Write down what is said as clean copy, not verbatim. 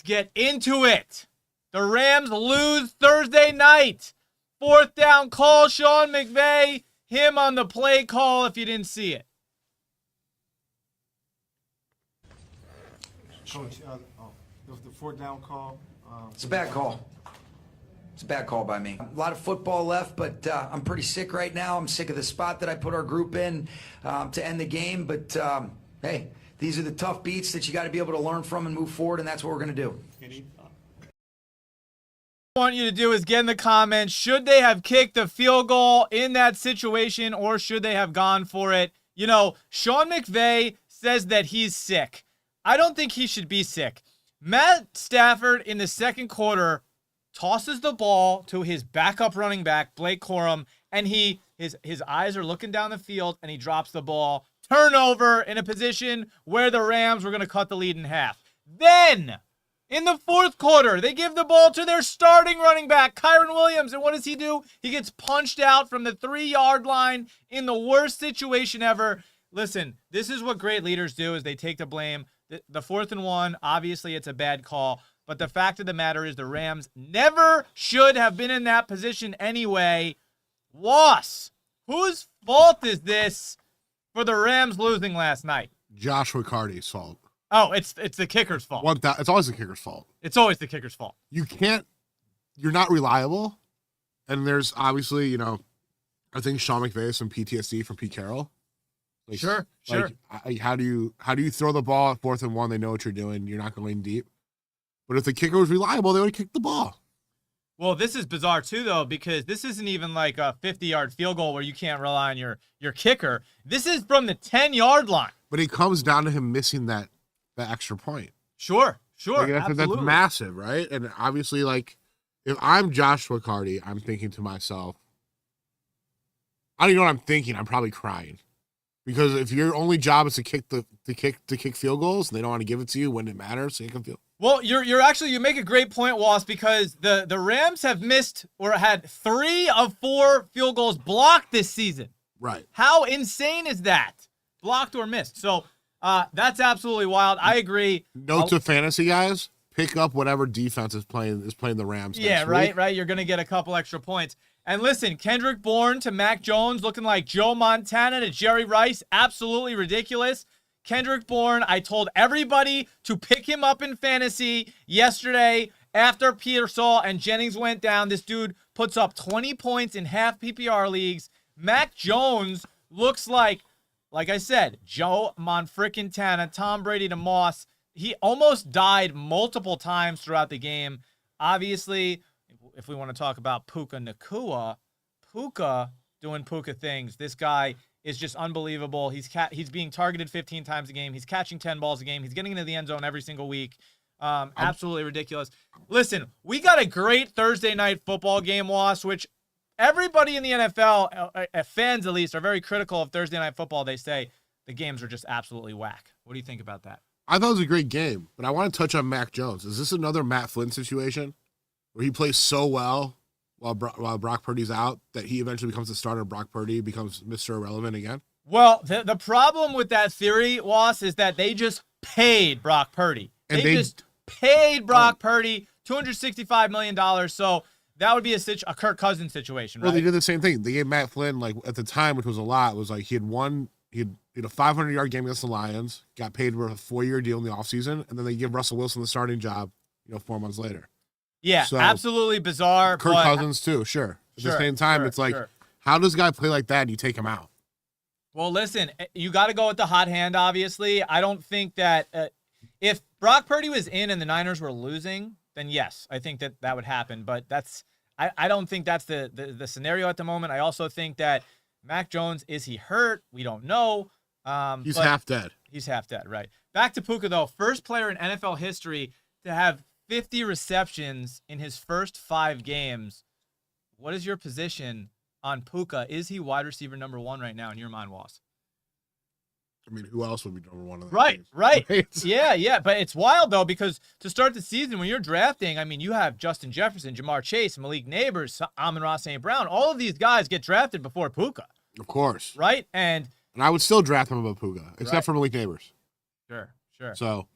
get into it. The Rams lose Thursday night. 4th down call, Sean McVay. Him on the play call if you didn't see it. Coach, the 4th down call. It's a bad call. It's a bad call by me. A lot of football left, but I'm pretty sick right now. I'm sick of the spot that I put our group in to end the game. But, hey, these are the tough beats that you got to be able to learn from and move forward, and that's what we're going to do. What I want you to do is get in the comments, should they have kicked a field goal in that situation or should they have gone for it? You know, Sean McVay says that he's sick. I don't think he should be sick. Matt Stafford in the second quarter tosses the ball to his backup running back, Blake Corum, and his eyes are looking down the field, and he drops the ball. Turnover in a position where the Rams were going to cut the lead in half. Then, in the fourth quarter, they give the ball to their starting running back, Kyren Williams, and what does he do? He gets punched out from the 3-yard line in the worst situation ever. Listen, this is what great leaders do, is they take the blame. The 4th and 1, obviously it's a bad call. But the fact of the matter is the Rams never should have been in that position anyway. Was, whose fault is this for the Rams losing last night? Josh McCarty's fault. Oh, it's the kicker's fault. It's always the kicker's fault. It's always the kicker's fault. You're not reliable. And there's obviously, I think Sean McVay has some PTSD from Pete Carroll. Sure. How do you throw the ball at 4th and 1? They know what you're doing. You're not going deep. But if the kicker was reliable, they would have kicked the ball. Well, this is bizarre too, though, because this isn't even like a 50-yard field goal where you can't rely on your kicker. This is from the 10-yard line. But it comes down to him missing that extra point. Sure. Absolutely. That's massive, right? And obviously, if I'm Josh McCarty, I'm thinking to myself, I don't even know what I'm thinking. I'm probably crying. Because if your only job is to kick field goals, and they don't want to give it to you when it matters, so you can feel. Well, you make a great point, Wass, because the Rams have missed or had 3 of 4 field goals blocked this season. Right. How insane is that? Blocked or missed. So that's absolutely wild. I agree. Note to fantasy guys, pick up whatever defense is playing the Rams. Yeah, next right. week. You're gonna get a couple extra points. And listen, Kendrick Bourne to Mac Jones looking like Joe Montana to Jerry Rice. Absolutely ridiculous. Kendrick Bourne, I told everybody to pick him up in fantasy yesterday after Pearsall and Jennings went down. This dude puts up 20 points in half PPR leagues. Mac Jones looks like I said, Joe Montana, Tom Brady to Moss. He almost died multiple times throughout the game. Obviously, if we want to talk about Puka Nacua, Puka doing Puka things. This guy is just unbelievable. He's being targeted 15 times a game. He's catching 10 balls a game. He's getting into the end zone every single week. Absolutely ridiculous. Listen, we got a great Thursday night football game, Wass, which everybody in the NFL, fans at least, are very critical of Thursday night football. They say the games are just absolutely whack. What do you think about that? I thought it was a great game, but I want to touch on Mac Jones. Is this another Matt Flynn situation where he plays so well while Brock Purdy's out that he eventually becomes the starter and Brock Purdy becomes Mr. Irrelevant again? Well, the problem with that theory, Wass, is that they just paid Brock Purdy. And they just paid Brock Purdy $265 million. So that would be a Kirk Cousins situation, right? Well, they did the same thing. They gave Matt Flynn, at the time, which was a lot, was he had a 500-yard game against the Lions, got paid for a 4-year deal in the offseason, and then they give Russell Wilson the starting job, 4 months later. Yeah, so, absolutely bizarre. Kirk Cousins, too, sure. At the same time, it's how does a guy play like that and you take him out? Well, listen, you got to go with the hot hand, obviously. I don't think that if Brock Purdy was in and the Niners were losing, then yes, I think that would happen. But I don't think that's the scenario at the moment. I also think that Mac Jones, is he hurt? We don't know. He's half dead. He's half dead, right. Back to Puka, though. First player in NFL history to have 50 receptions in his first 5 games. What is your position on Puka? Is he wide receiver number 1 right now in your mind, Wass? I mean, who else would be number 1 of that? Right. Yeah. But it's wild, though, because to start the season, when you're drafting, I mean, you have Justin Jefferson, Jamar Chase, Malik Neighbors, Amon-Ra St. Brown. All of these guys get drafted before Puka. Of course. Right? And I would still draft him above Puka, except for Malik Neighbors. Sure. So